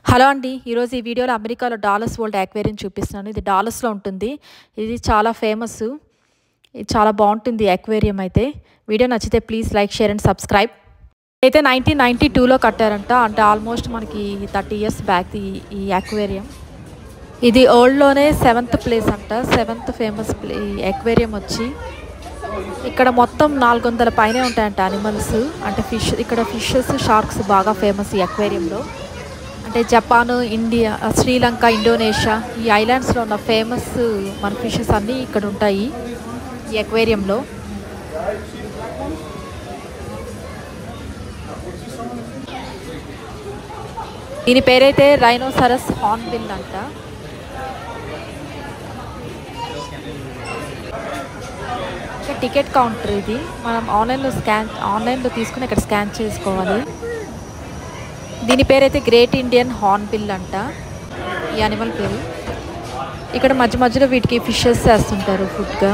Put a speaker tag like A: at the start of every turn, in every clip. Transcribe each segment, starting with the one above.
A: Hello అండి. ఈరోజు ఈ వీడియోలో అమెరికాలో డాలర్స్ వరల్డ్ యాక్వేరియం చూపిస్తున్నాను. ఇది డాలర్స్లో ఉంటుంది. ఇది చాలా ఫేమస్. ఇది చాలా బాగుంటుంది యాక్వేరియం అయితే. వీడియో నచ్చితే please like, share and subscribe. అయితే 1992లో కట్టారంట. అంటే ఆల్మోస్ట్ మనకి 30 ఇయర్స్ బ్యాక్ ఈ యాక్వేరియం. ఇది వరల్డ్లోనే 7th ప్లేస్ అంట. 7th ఫేమస్ ఈ యాక్వేరియం వచ్చి ఇక్కడ మొత్తం 400 పైనే ఉంటాయంట అనిమల్స్. అంటే ఫిష్, ఇక్కడ ఫిషెస్, షార్క్స్ బాగా ఫేమస్ ఈ అక్వేరియంలో. అంటే జపాన్, ఇండియా, శ్రీలంక, ఇండోనేషియా ఈ ఐలాండ్స్లో ఉన్న ఫేమస్ మన ఫిషెస్ అన్నీ ఇక్కడ ఉంటాయి ఈ అక్వేరియంలో. దీని పేరైతే రైనోసరస్ హార్న్బిల్ అంట. టికెట్ కౌంటర్ ఇది. మనం ఆన్లైన్లో తీసుకుని ఇక్కడ స్కాన్ చేసుకోవాలి. దీని పేరైతే గ్రేట్ ఇండియన్ హార్న్బిల్ అంట ఈ అనిమల్ పేరు. ఇక్కడ మధ్య మధ్యలో వీటికి ఫిషెస్ వేస్తుంటారు ఫుడ్గా.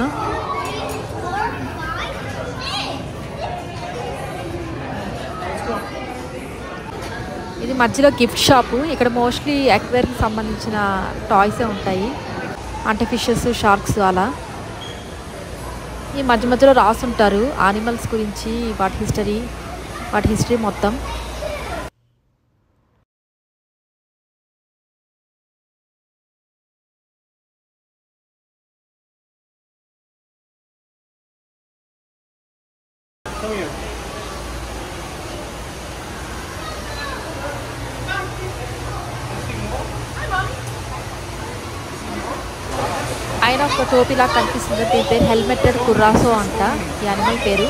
A: ఇది మధ్యలో గిఫ్ట్ షాపు. ఇక్కడ మోస్ట్లీ అక్వేరియం సంబంధించిన టాయ్సే ఉంటాయి. అంటే ఫిషెస్, షార్క్స్ అలా. ఈ మధ్య మధ్యలో రాసుంటారు యానిమల్స్ గురించి, వాటి హిస్టరీ మొత్తం. ఆయన ఒక టోపీలా కనిపిస్తుంది. దీని పేరు హెల్మెటెడ్ కుర్రాసో అంట ఈ అనిమల్ పేరు.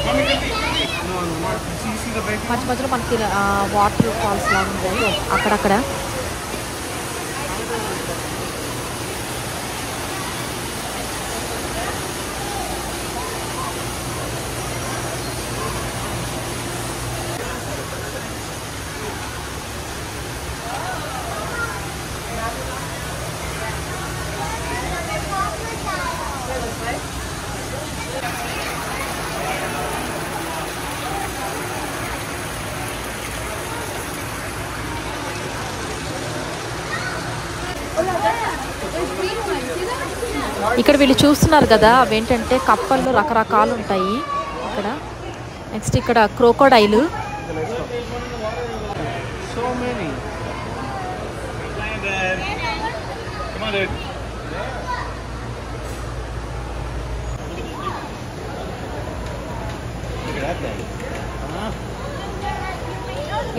A: మధ్య మధ్యలో మనకి వాటర్ ఫాల్స్ లాగా ఉంటాయి అక్కడక్కడ. ఇక్కడ వీళ్ళు చూస్తున్నారు కదా, అవేంటంటే కప్పల్లో రకరకాలు ఉంటాయి ఇక్కడ. నెక్స్ట్ ఇక్కడ క్రోకోడైల్.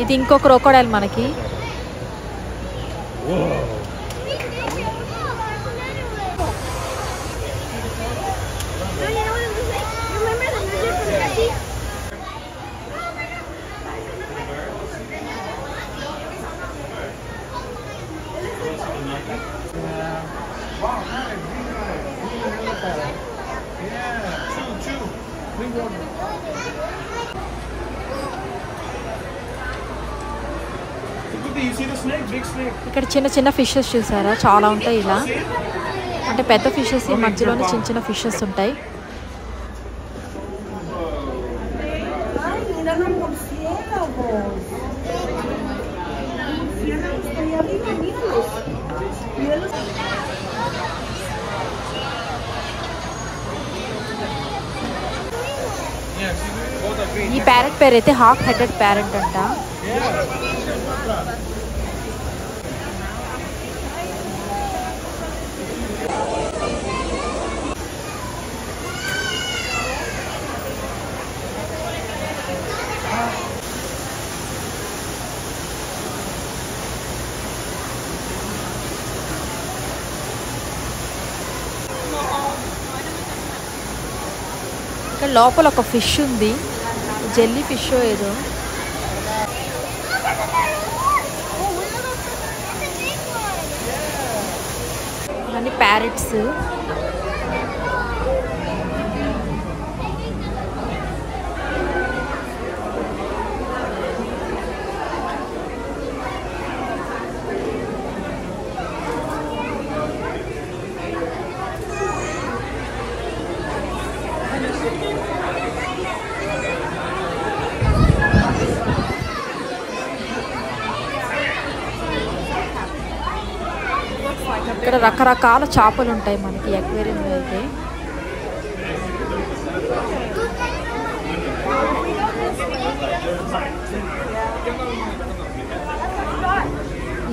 A: ఇది ఇంకో క్రోకోడైల్ మనకి. ఇక్కడ చిన్న చిన్న ఫిషెస్ చూసారా, చాలా ఉంటాయి ఇలా. అంటే పెద్ద ఫిషెస్ మధ్యలోనే చిన్న చిన్న ఫిషెస్ ఉంటాయి. ఈ ప్యారెట్ పేరైతే హాక్ హెడెడ్ ప్యారెట్ అంట. ఇక్కడ లోపల ఒక ఫిష్ ఉంది, జెల్లీ ఫిష్ ఏదో. ఇవన్నీ ప్యారెట్స్. ఇక్కడ రకరకాల చేపలు ఉంటాయి మనకి అక్వేరియంలో అయితే.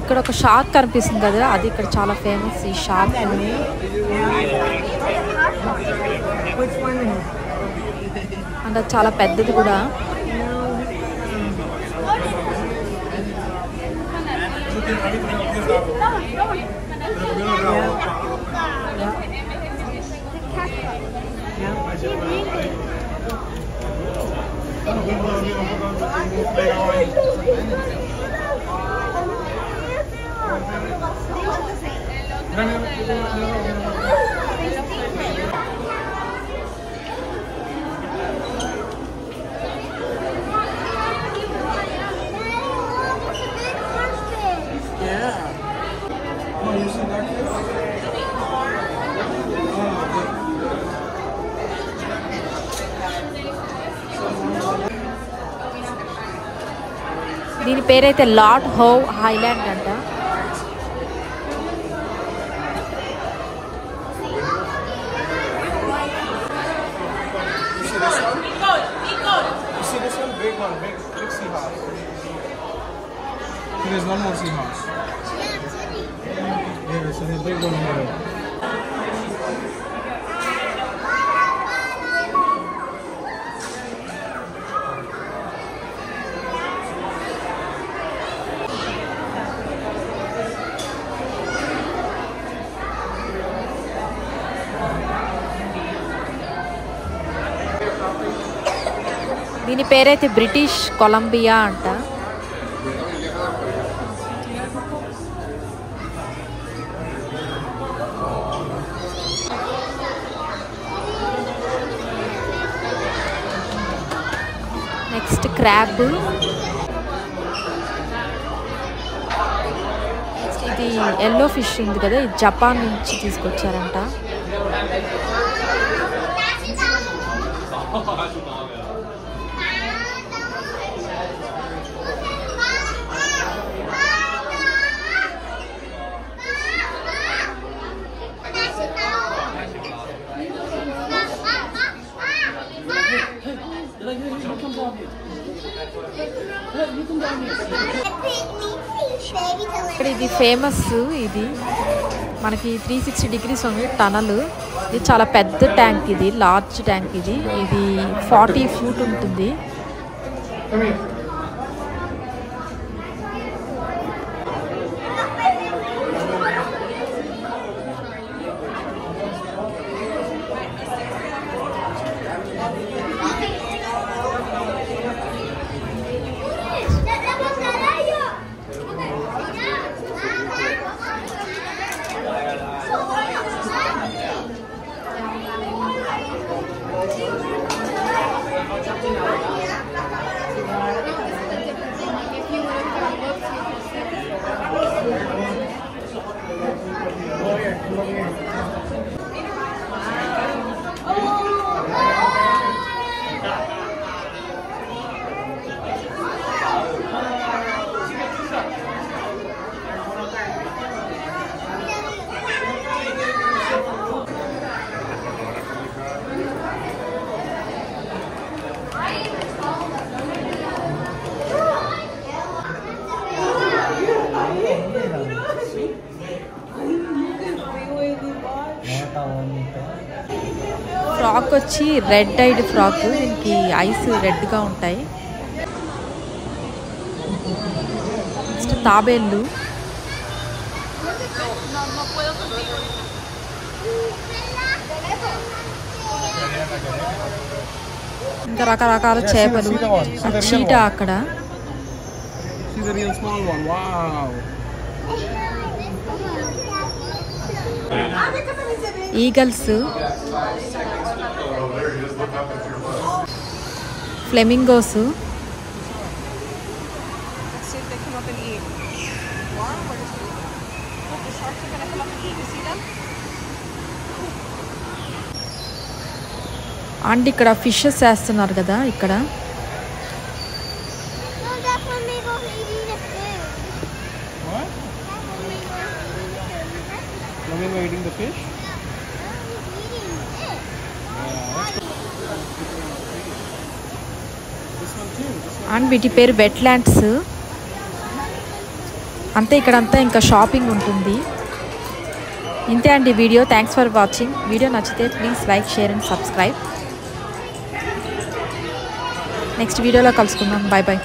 A: ఇక్కడ ఒక షార్క్ కనిపిస్తుంది కదా, అది ఇక్కడ చాలా ఫేమస్ ఈ షార్క్. అండ్ అది చాలా పెద్దది కూడా. దీని పేరైతే లార్డ్ హోవ్ ఐలాండ్ అంట.
B: There's one more seahorse. Yeah, there's a big one here.
A: దీని పేరైతే బ్రిటిష్ కొలంబియా అంట. Next crab. ఇది ఎల్లో ఫిష్ ఉంది కదా, ఇది జపాన్ నుంచి తీసుకొచ్చారంట. ఇక్కడ ఇది ఫేమస్, ఇది మనకి 360 degrees ఉంది టనల్. ఇది చాలా పెద్ద ట్యాంక్, ఇది లార్జ్ ట్యాంక్. ఇది 40 feet ఉంటుంది. ఫ్రాక్ వచ్చి రెడ్ ఐడ్ ఫ్రాక్, దీనికి ఐస్ రెడ్గా ఉంటాయి. నెక్స్ట్ తాబేళ్ళు. ఇంకా రకరకాల చేపలు. చీట అక్కడ. ఈగల్స్, ఫ్లెమింగోస్, అండ్ ఇక్కడ ఫిషెస్ వేస్తున్నారు కదా ఇక్కడ.
B: Flamingo eating the fish? This one too.
A: And వీటి పేరు వెట్లాండ్స్. అంతే, ఇక్కడంతా ఇంకా షాపింగ్ ఉంటుంది. ఇంతే అండి video. Thanks for watching. Video నచ్చితే please like, share and subscribe. Next వీడియోలో కలుసుకుందాం. Bye bye.